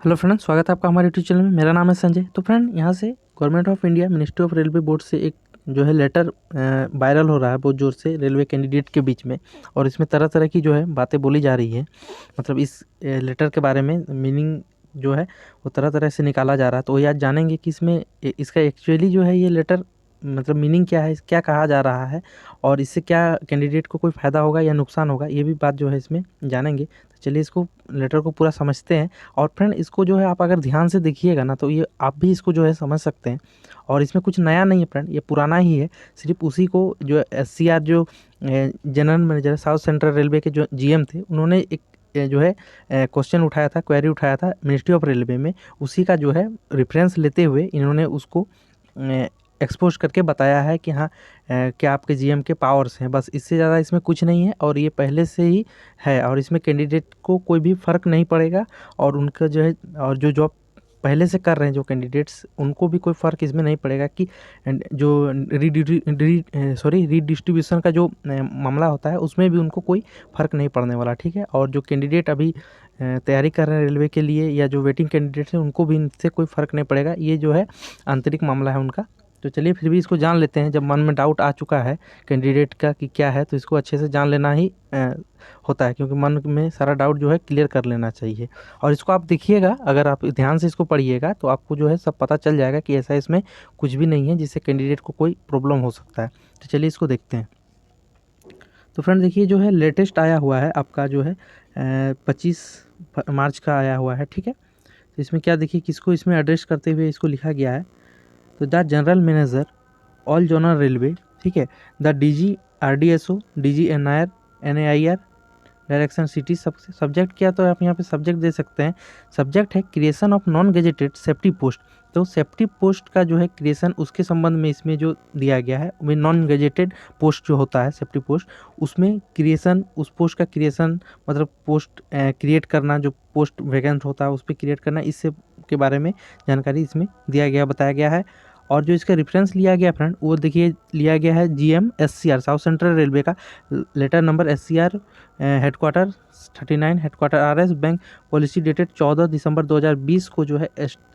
Hello friends, स्वागत है आपका हमारे यूट्यूब चैनल में। मेरा नाम है संजय। तो फ्रेंड, यहाँ से government of India ministry of railway board से एक जो है लेटर वायरल हो रहा है बहुत ज़ोर से रेलवे कैंडिडेट के बीच में। और इसमें तरह तरह की जो है बातें बोली जा रही है। मतलब इस लेटर के बारे में मीनिंग जो है वो तरह तरह से निकाला जा रहा है। तो वही आज जानेंगे कि इसमें इसका एक्चुअली जो है ये लेटर मतलब मीनिंग क्या है, क्या कहा जा रहा है और इससे क्या कैंडिडेट को कोई फ़ायदा होगा या नुकसान होगा, ये भी बात जो है इसमें जानेंगे। तो चलिए इसको लेटर को पूरा समझते हैं। और फ्रेंड, इसको जो है आप अगर ध्यान से देखिएगा ना तो ये आप भी इसको जो है समझ सकते हैं। और इसमें कुछ नया नहीं है फ्रेंड, ये पुराना ही है। सिर्फ उसी को जो एससीआर जो general manager south central railway के जो जीएम थे, उन्होंने एक जो है क्वेश्चन उठाया था, क्वेरी उठाया था मिनिस्ट्री ऑफ रेलवे में। उसी का जो है रेफरेंस लेते हुए इन्होंने उसको एक्सपोज करके बताया है कि हाँ क्या आपके जीएम के पावर्स हैं। बस इससे ज़्यादा इसमें कुछ नहीं है और ये पहले से ही है। और इसमें कैंडिडेट को कोई भी फ़र्क नहीं पड़ेगा। और उनका जो है और जो जॉब पहले से कर रहे हैं जो कैंडिडेट्स, उनको भी कोई फ़र्क इसमें नहीं पड़ेगा कि जो रीडिस्ट्रीब्यूशन का जो मामला होता है उसमें भी उनको कोई फ़र्क नहीं पड़ने वाला। ठीक है। और जो कैंडिडेट अभी तैयारी कर रहे हैं रेलवे के लिए या जो वेटिंग कैंडिडेट्स हैं, उनको भी इनसे कोई फ़र्क नहीं पड़ेगा। ये जो है आंतरिक मामला है उनका। तो चलिए फिर भी इसको जान लेते हैं। जब मन में डाउट आ चुका है कैंडिडेट का कि क्या है, तो इसको अच्छे से जान लेना ही होता है, क्योंकि मन में सारा डाउट जो है क्लियर कर लेना चाहिए। और इसको आप देखिएगा, अगर आप ध्यान से इसको पढ़िएगा तो आपको जो है सब पता चल जाएगा कि ऐसा इसमें कुछ भी नहीं है जिससे कैंडिडेट को कोई प्रॉब्लम हो सकता है। तो चलिए इसको देखते हैं। तो फ्रेंड देखिए, जो है लेटेस्ट आया हुआ है आपका जो है 25 मार्च का आया हुआ है। ठीक है। तो इसमें क्या देखिए, किसको इसमें एड्रेस करते हुए इसको लिखा गया है। तो the general manager all zonal railway, ठीक है, the DG RDSO, DG NIR, NIR direction city. सब सब्जेक्ट क्या, तो आप यहाँ पे सब्जेक्ट दे सकते हैं। सब्जेक्ट है creation of non gazetted safety post. तो सेफ्टी पोस्ट का जो है क्रिएशन, उसके संबंध में इसमें जो दिया गया है वो नॉन गेजेटेड पोस्ट जो होता है सेफ्टी पोस्ट, उसमें क्रिएशन, उस पोस्ट का क्रिएशन मतलब पोस्ट क्रिएट करना, जो पोस्ट वैकेंट होता है उस पर क्रिएट करना, इससे के बारे में जानकारी इसमें दिया गया, बताया गया है। और जो इसका रेफरेंस लिया गया फ्रेंड, वो देखिए लिया गया है GMSCR साउथ सेंट्रल रेलवे का letter number SCR headquarter 39 headquarter RS bank policy dated 14 दिसंबर 2020 को जो है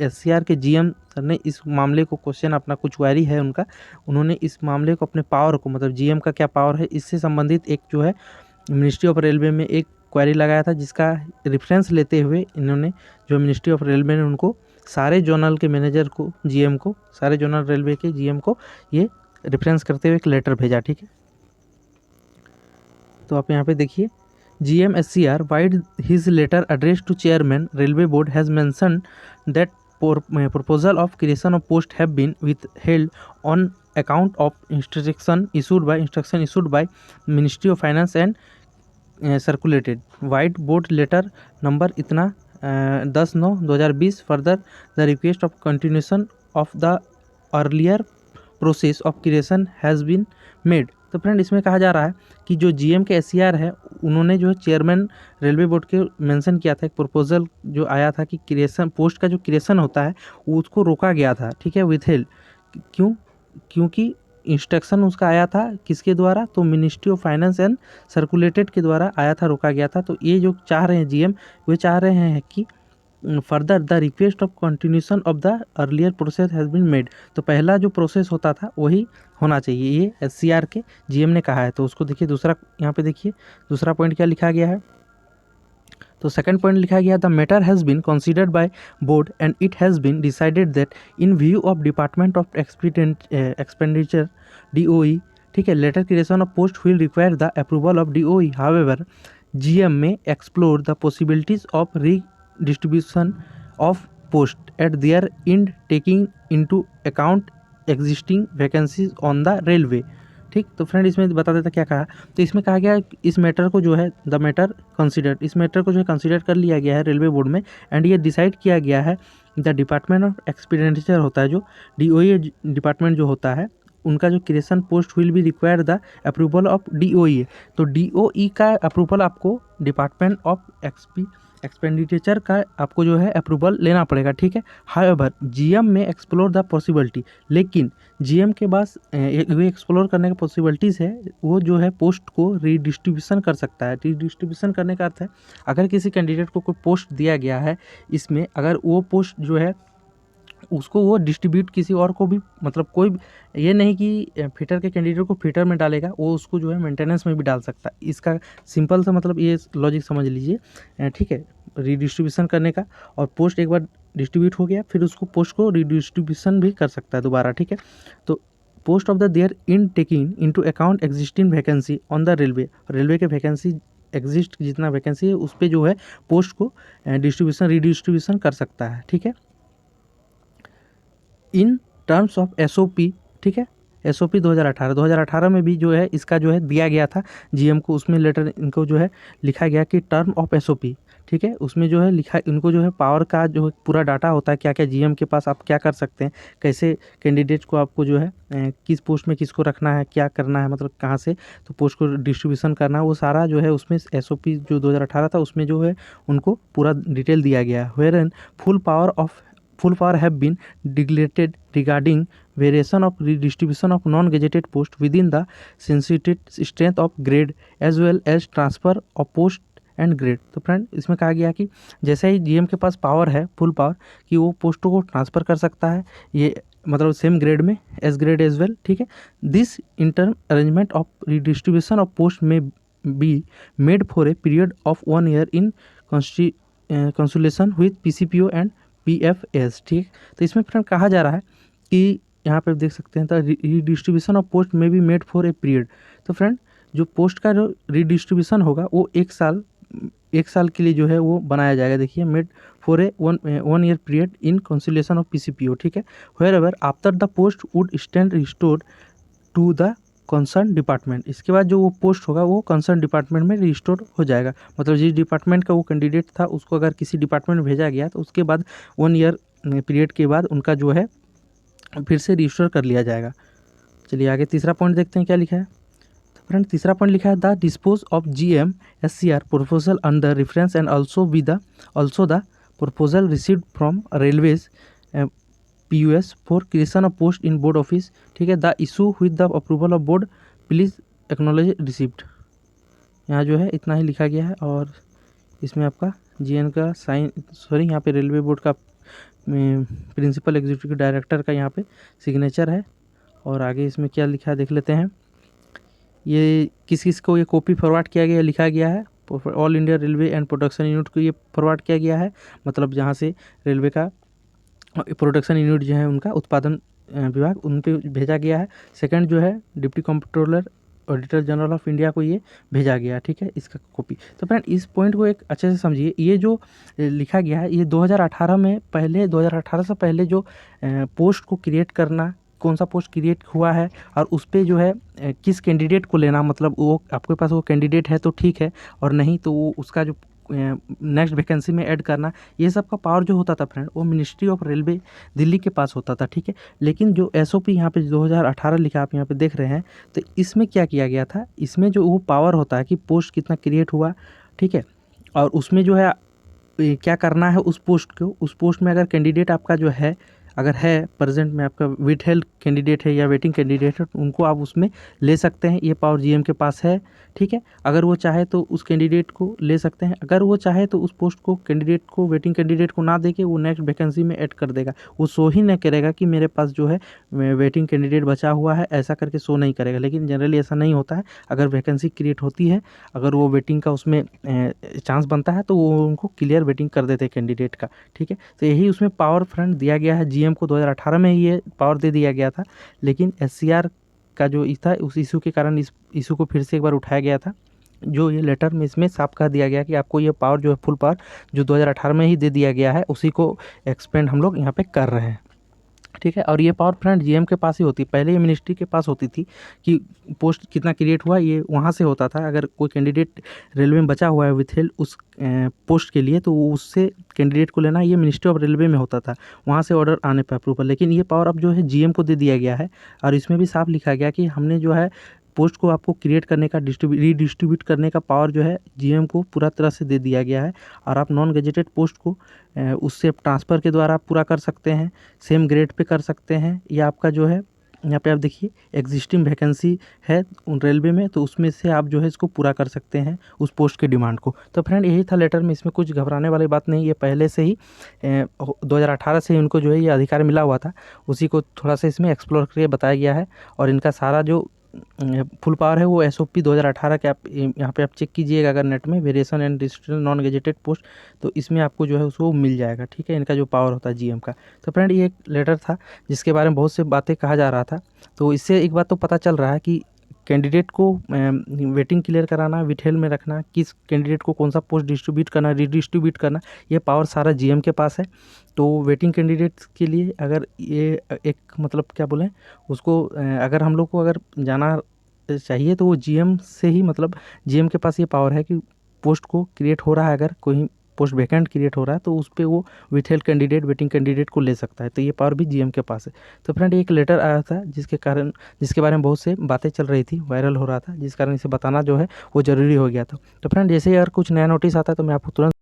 SCR के GM सर ने इस मामले को क्वेश्चन अपना कुछ क्वेरी है उनका, उन्होंने इस मामले को अपने पावर को, मतलब GM का क्या पावर है, इससे संबंधित एक जो है मिनिस्ट्री ऑफ रेलवे में एक क्वेरी लगाया था, जिसका रेफरेंस लेते हुए इन्होंने जो मिनिस्ट्री ऑफ रेलवे ने उनको सारे जोनल के मैनेजर को, जीएम को, सारे जोनल रेलवे के जीएम को ये रेफरेंस करते हुए एक लेटर भेजा। ठीक है। तो आप यहाँ पे देखिए, GMSCR vide his letter address to chairman railway board has mention that proposal of creation of post have been withheld on account of instruction issued by Ministry of Finance and circulated vide board letter number इतना 10/9/2020 further the request of continuation of the earlier process of creation has been made. तो friend, इसमें कहा जा रहा है कि जो GM के SCR है, उन्होंने जो है चेयरमैन रेलवे बोर्ड के मेंशन किया था, एक प्रपोजल जो आया था कि क्रिएशन पोस्ट का जो क्रिएशन होता है वो उसको रोका गया था। ठीक है, विथहेल्ड। क्यों? क्योंकि इंस्ट्रक्शन उसका आया था किसके द्वारा, तो ministry of finance and circulated के द्वारा आया था, रोका गया था। तो ये जो चाह रहे हैं जीएम, वे चाह रहे हैं कि further the request of continuation of the earlier process has been made. तो पहला जो प्रोसेस होता था वही होना चाहिए, ये SCR के जीएम ने कहा है। तो उसको देखिए, दूसरा यहाँ पे देखिए दूसरा पॉइंट क्या लिखा गया है। तो सेकंड पॉइंट लिखा गया, the matter has been considered by board and it has been decided that in view of department of expenditure DOE, ठीक है, letter creation of post will require the approval of DOE। However GM may explore the possibilities of redistribution of post at their end taking into account existing vacancies on the railway। ठीक। तो friend, इसमें बता देता क्या कहा। तो इसमें कहा गया इस मैटर को जो है द मैटर कंसिडर, इस मैटर को जो है कंसिडर कर लिया गया है रेलवे बोर्ड में। एंड ये डिसाइड किया गया है द डिपार्टमेंट ऑफ एक्सपेंडिचर होता है, जो DOE डिपार्टमेंट जो होता है, उनका जो creation post will be require the approval of DOE। तो DOE का अप्रूवल आपको डिपार्टमेंट ऑफ एक्सपेंडिचर का आपको जो है अप्रूवल लेना पड़ेगा, ठीक है। हाउएवर जीएम में एक्सप्लोर द पॉसिबिलिटी, लेकिन जीएम के पास वे एक्सप्लोर करने की पॉसिबिलिटीज़ है, वो जो है पोस्ट को रीडिस्ट्रीब्यूशन कर सकता है। रीडिस्ट्रीब्यूशन करने का अर्थ है अगर किसी कैंडिडेट को कोई पोस्ट दिया गया है, इसमें अगर वो पोस्ट जो है उसको वो डिस्ट्रीब्यूट किसी और को भी, मतलब कोई ये नहीं कि फिटर के कैंडिडेट को फिटर में डालेगा, वो उसको जो है मेंटेनेंस में भी डाल सकता है। इसका सिंपल सा मतलब ये लॉजिक समझ लीजिए, ठीक है, रीडिस्ट्रीब्यूशन करने का। और पोस्ट एक बार डिस्ट्रीब्यूट हो गया फिर उसको पोस्ट को रीडिस्ट्रीब्यूशन भी कर सकता है दोबारा, ठीक है। तो post of the there in taking into account existing vacancy on the railway के वैकेंसी एग्जिस्ट जितना वैकेंसी है उस पर जो है पोस्ट को रीडिस्ट्रीब्यूशन कर सकता है, ठीक है, इन टर्म्स ऑफ एसओपी, ठीक है। एसओपी 2018 में भी जो है इसका जो है दिया गया था जीएम को, उसमें लेटर इनको जो है लिखा गया कि टर्म ऑफ एसओपी, ठीक है, उसमें जो है लिखा इनको जो है पावर का जो है पूरा डाटा होता है, क्या क्या जीएम के पास आप क्या कर सकते हैं, कैसे कैंडिडेट को आपको जो है किस पोस्ट में किसको रखना है, क्या करना है, मतलब कहाँ से तो पोस्ट को डिस्ट्रीब्यूशन करना है, वो सारा जो है उसमें एसओपी जो 2018 था उसमें जो है उनको पूरा डिटेल दिया गया है। Where an full power have been delegated regarding variation of redistribution of non-gazetted post within the sensitive strength of grade as well as transfer of post and grade. तो फ्रेंड इसमें कहा गया कि जैसे ही जीएम के पास पावर है, full power, कि वो पोस्टों को ट्रांसफ़र कर सकता है, ये मतलब सेम ग्रेड में, एस ग्रेड एज वेल, ठीक है। This interim arrangement of redistribution of post में be made for a period of 1 year in consultation with PCPO and PFS, ठीक। तो इसमें फ्रेंड कहा जा रहा है कि यहाँ पे देख सकते हैं, द रीडिस्ट्रीब्यूशन ऑफ पोस्ट में be made for a period. तो फ्रेंड जो पोस्ट का जो रीडिस्ट्रीब्यूशन होगा वो एक साल के लिए जो है वो बनाया जाएगा। देखिए, made for a one year period in consultation of PCPO, ठीक है। Wherever after the post would stand restored to the concern department, इसके बाद जो वो पोस्ट होगा वो कंसर्न डिपार्टमेंट में रिस्टोर हो जाएगा। मतलब जिस डिपार्टमेंट का वो कैंडिडेट था उसको अगर किसी डिपार्टमेंट में भेजा गया तो उसके बाद 1 ईयर पीरियड के बाद उनका जो है फिर से रिस्टोर कर लिया जाएगा। चलिए आगे तीसरा पॉइंट देखते हैं क्या लिखा है। तो फ्रेंड तीसरा पॉइंट लिखा है, the dispose of GM SCR proposal under reference and also the proposal received from railways PUS for creation of post in board office, ठीक है, the issue with the approval of board please acknowledge receipt. यहाँ जो है इतना ही लिखा गया है और इसमें आपका जीएन का साइन, यहाँ पे रेलवे बोर्ड का प्रिंसिपल एग्जीक्यूटिव डायरेक्टर का यहाँ पे सिग्नेचर है। और आगे इसमें क्या लिखा है देख लेते हैं। ये किस को ये कॉपी फॉरवर्ड किया गया, लिखा गया है all India railway and production unit को ये फॉरवर्ड किया गया है, मतलब जहाँ से रेलवे का प्रोडक्शन यूनिट जो है उनका उत्पादन विभाग उन पे भेजा गया है। सेकंड जो है deputy controller auditor general of India को ये भेजा गया, ठीक है, इसका कॉपी। तो फ्रेंड इस पॉइंट को एक अच्छे से समझिए, ये जो लिखा गया है ये 2018 से पहले जो पोस्ट को क्रिएट करना, कौन सा पोस्ट क्रिएट हुआ है और उस पर जो है किस कैंडिडेट को लेना, मतलब वो आपके पास वो कैंडिडेट है तो ठीक है, और नहीं तो वो उसका जो नेक्स्ट वैकेंसी में ऐड करना, ये सब का पावर जो होता था फ्रेंड वो मिनिस्ट्री ऑफ रेलवे दिल्ली के पास होता था, ठीक है। लेकिन जो एसओपी यहाँ पे 2018 लिखा आप यहाँ पे देख रहे हैं, तो इसमें क्या किया गया था, इसमें जो वो पावर होता है कि पोस्ट कितना क्रिएट हुआ, ठीक है, और उसमें जो है क्या करना है उस पोस्ट को, उस पोस्ट में अगर कैंडिडेट आपका जो है अगर है प्रेजेंट में आपका विथ हेल्ड कैंडिडेट है या वेटिंग कैंडिडेट है, उनको आप उसमें ले सकते हैं, ये पावर जीएम के पास है, ठीक है। अगर वो चाहे तो उस कैंडिडेट को ले सकते हैं, अगर वो चाहे तो उस पोस्ट को कैंडिडेट को, वेटिंग कैंडिडेट को ना देके वो नेक्स्ट वैकेंसी में ऐड कर देगा। वो शो ही नहीं करेगा कि मेरे पास जो है वेटिंग कैंडिडेट बचा हुआ है, ऐसा करके शो नहीं करेगा। लेकिन जनरली ऐसा नहीं होता है, अगर वैकेंसी क्रिएट होती है, अगर वो वेटिंग का उसमें चांस बनता है तो वो उनको क्लियर वेटिंग कर देते हैं कैंडिडेट का, ठीक है। तो यही उसमें पावर फ्रंट दिया गया है जीएम को, 2018 में ही ये पावर दे दिया गया था। लेकिन एससीआर का जो था उस इशू के कारण इस इशू को फिर से एक बार उठाया गया था, जो ये लेटर में इसमें साफ कह दिया गया कि आपको ये पावर जो है फुल पावर जो 2018 में ही दे दिया गया है, उसी को एक्सपेंड हम लोग यहाँ पे कर रहे हैं, ठीक है। और ये पावर फ्रंट जीएम के पास ही होती, पहले ये मिनिस्ट्री के पास होती थी कि पोस्ट कितना क्रिएट हुआ ये वहाँ से होता था। अगर कोई कैंडिडेट रेलवे में बचा हुआ है विथ हेल्ड उस पोस्ट के लिए, तो उससे कैंडिडेट को लेना ये मिनिस्ट्री ऑफ रेलवे में होता था, वहाँ से ऑर्डर आने पर अप्रूवल। लेकिन ये पावर अब जो है जीएम को दे दिया गया है, और इसमें भी साफ लिखा गया कि हमने जो है पोस्ट को आपको क्रिएट करने का रीडिस्ट्रीब्यूट करने का पावर जो है जीएम को पूरा तरह से दे दिया गया है। और आप नॉन गेजेटेड पोस्ट को उससे ट्रांसफ़र के द्वारा आप पूरा कर सकते हैं, सेम ग्रेड पे कर सकते हैं, या आपका जो है यहाँ पे आप देखिए एग्जिस्टिंग वैकेंसी है रेलवे में, तो उसमें से आप जो है इसको पूरा कर सकते हैं उस पोस्ट के डिमांड को। तो फ्रेंड यही था लेटर में, इसमें कुछ घबराने वाली बात नहीं, ये पहले से ही 2018 से उनको जो है ये अधिकार मिला हुआ था, उसी को थोड़ा सा इसमें एक्सप्लोर करके बताया गया है। और इनका सारा जो फुल पावर है वो SOP 2018 के आप यहाँ पे आप चेक कीजिएगा अगर नेट में, variation and distribution non gazetted post, तो इसमें आपको जो है उसको मिल जाएगा, ठीक है, इनका जो पावर होता है जीएम का। तो फ्रेंड ये एक लेटर था जिसके बारे में बहुत से बातें कहा जा रहा था। तो इससे एक बात तो पता चल रहा है कि कैंडिडेट को वेटिंग क्लियर कराना, विथहेल्ड में रखना, किस कैंडिडेट को कौन सा पोस्ट डिस्ट्रीब्यूट करना, रीडिस्ट्रीब्यूट करना, ये पावर सारा जीएम के पास है। तो वेटिंग कैंडिडेट्स के लिए अगर ये एक मतलब क्या बोलें उसको, अगर हम लोग को अगर जाना चाहिए तो वो जीएम से ही, मतलब जीएम के पास ये पावर है कि पोस्ट को क्रिएट हो रहा है, अगर कोई पोस्ट वैकेंट क्रिएट हो रहा है तो उस पर वो विथहेल्ड कैंडिडेट, वेटिंग कैंडिडेट को ले सकता है। तो ये पावर भी जीएम के पास है। तो फ्रेंड एक लेटर आया था जिसके बारे में बहुत से बातें चल रही थी, वायरल हो रहा था, जिस कारण इसे बताना जो है वो ज़रूरी हो गया था। तो फ्रेंड जैसे ही अगर कुछ नया नोटिस आता है तो मैं आपको तुरंत